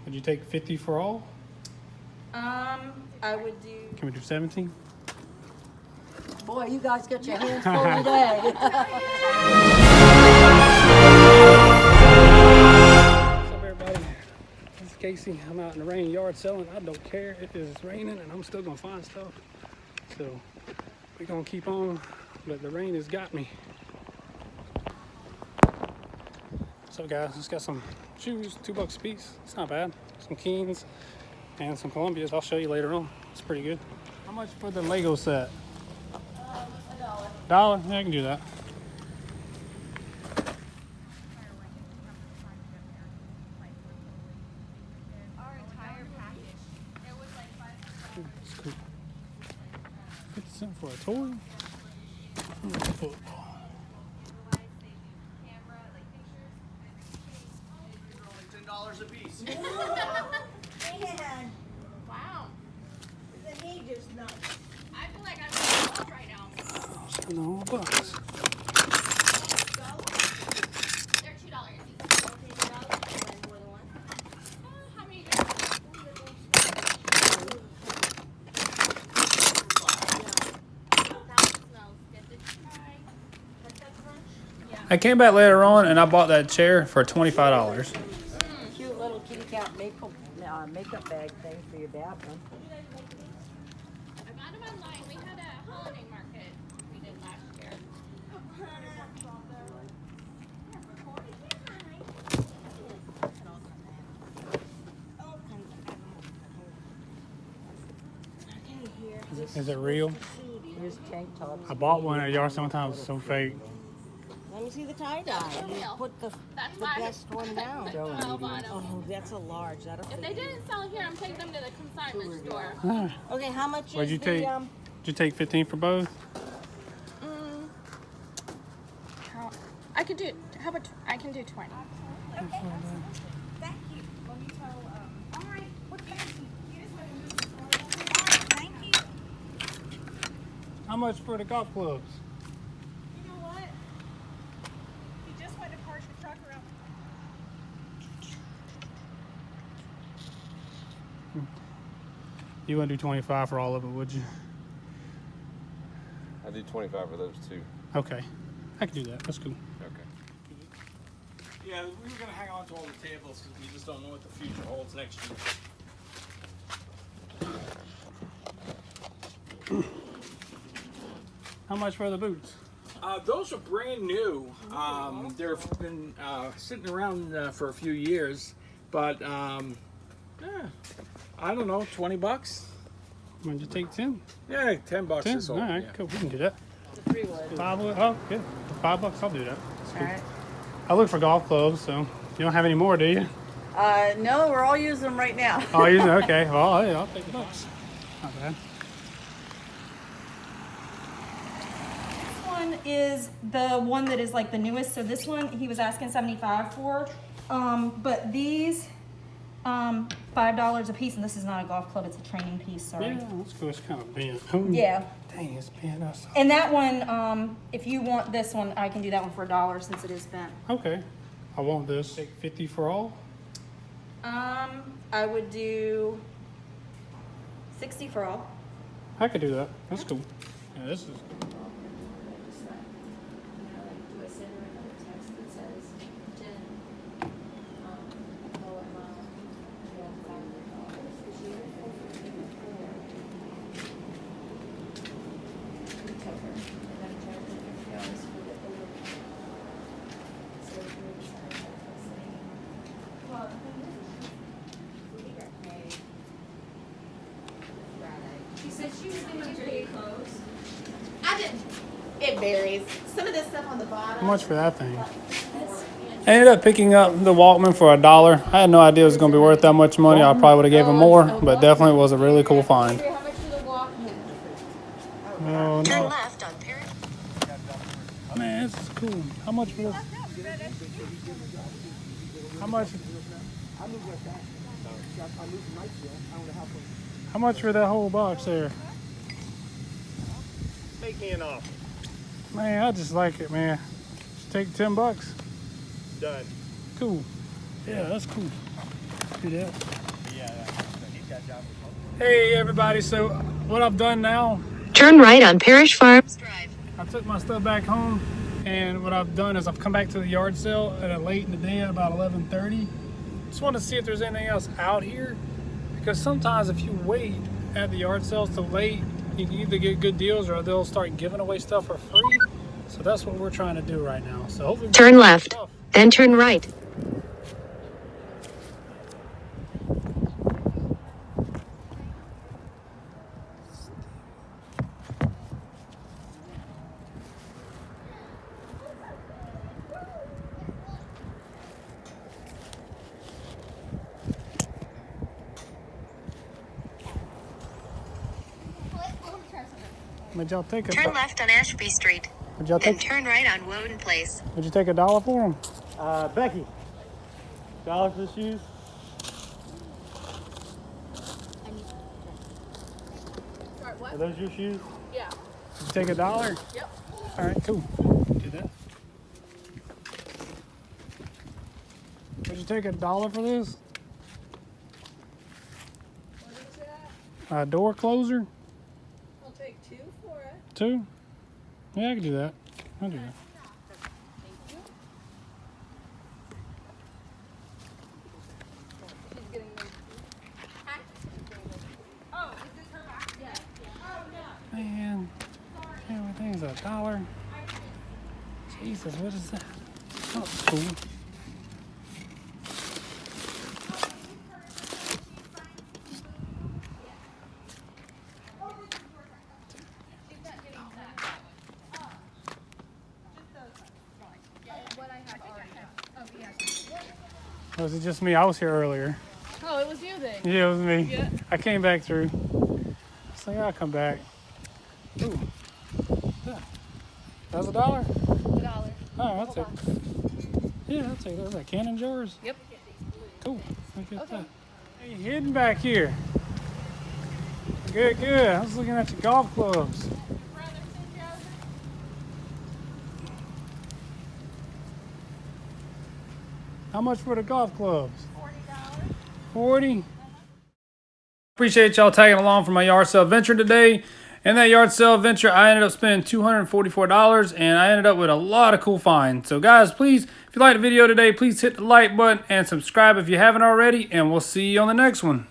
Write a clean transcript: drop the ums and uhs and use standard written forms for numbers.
Would you take 50 for all? I would do. Can we do 17? Boy, you guys got your hands full today. What's up, everybody? This is Casey. I'm out in the rain yard selling. I don't care if it's raining, and I'm still gonna find stuff. So we're gonna keep on, but the rain has got me. So guys, just got some shoes, $2 a piece. It's not bad. Some Keens and some Columbias. I'll show you later on. It's pretty good. How much for the Lego set? $1. Yeah, I can do that. It's cool. 50 cents for a toy? Football. $10 a piece. Man, Wow. the heat is nuts. I feel like I'm in right now. Spend all $1. They're $2 each. How many do you have? That smells good. Did you try? I came back later on and I bought that chair for $25. Cute little kitty cat makeup bag thing for your bathroom. I got them online. We had a holiday market we did last year. Is it real? Here's tank tops. I bought one at yard sale one time. It was so fake. Let me see the tie-dye. You put the That's why best one down. 12 on 'em. Oh, that's a large. That'll If fit they you. didn't sell it here, I'm taking them to the consignment store. Okay, how much What'd is you the take? Did you take 15 for both? I could do. How about I can do 20? Thank you. Let me tell. All right. What can I do? You just want to move this forward. All right. Thank you. How much for the golf clubs? You know what? You just went to park your truck around. You wouldn't do 25 for all of it, would you? I do 25 for those two. Okay. I can do that. That's cool. Okay. Yeah, we were gonna hang on to all the tables because we just don't know what the future holds next year. How much for the boots? Those are brand new. They've been sitting around for a few years, but yeah, I don't know, $20. Why don't you take 10? Yeah, $10 10? is All all. right, Yeah. cool. We can do that. The 3 wood. 5 wood? Oh, good. $5, I'll do that. That's cool. All right. I look for golf clubs, so you don't have any more, do you? No, we're all using them right now. Oh, you okay. Well, hey, I'll take the bucks. Not bad. This one is the one that is like the newest. So this one he was asking 75 for. But these $5 a piece, and this is not a golf club, it's a training piece, sorry. Yeah, that's cool. It's kind of bent. Oh, Yeah. dang, it's bent. That's... And that one, if you want this one, I can do that one for $1 since it is bent. Okay. I want this. Take 50 for all? I would do 60 for all. I could do that. That's cool. Yeah, this is... She said she was going to pay clothes. I didn't. It varies. Some of this stuff on the bottom. How much for that thing? I ended up picking up the Walkman for $1. I had no idea it was going to be worth that much money. I probably would have gave him more, but definitely was a really cool find. How much for the Walkman? Oh, Turn no. left on Parrot. Man, this is cool. How much for this? How much? How much for that whole box there? Make me an offer. Man, I just like it, man. Just take $10. Done. Cool. Yeah, that's cool. Do that. Hey everybody, so what I've done now, Turn right on Parish Farms Drive. I took my stuff back home, and what I've done is I've come back to the yard sale at a late in the day at about 11:30. Just want to see if there's anything else out here, because sometimes if you wait at the yard sales till late, you can either get good deals or they'll start giving away stuff for free. So that's what we're trying to do right now. So hopefully we Turn get left, stuff. then turn right. Would y'all take a Turn left on Ashby Street, would y'all then take turn right on Woden Place. would you take $1 for them? Becky, $1 for the shoes? Are those your shoes? Would you take $1? Yep. All right, cool. Do that. Would you take $1 for this? A door closer? I'll take 2 for it. 2? Yeah, I can do that. I'll do that. Man, everything's $1. Jesus, what is that? Oh, it's cool. Was it just me? I was here earlier. Oh, it was you then. Yeah, it was me. Yeah. I came back through. It's like, I'll come back. Ooh. Yeah. That's $1? $1. Oh, I'll take it. Yeah, I'll take those. Like cannon jars? Yep. Cool. Look at that. Hey, you hidden back here. Good, good. I was looking at your golf clubs. How much for the golf clubs? $40. 40? Appreciate y'all tagging along for my yard sale adventure today. In that yard sale adventure, I ended up spending $244, and I ended up with a lot of cool finds. So guys, please, if you liked the video today, please hit the like button and subscribe if you haven't already, and we'll see you on the next one.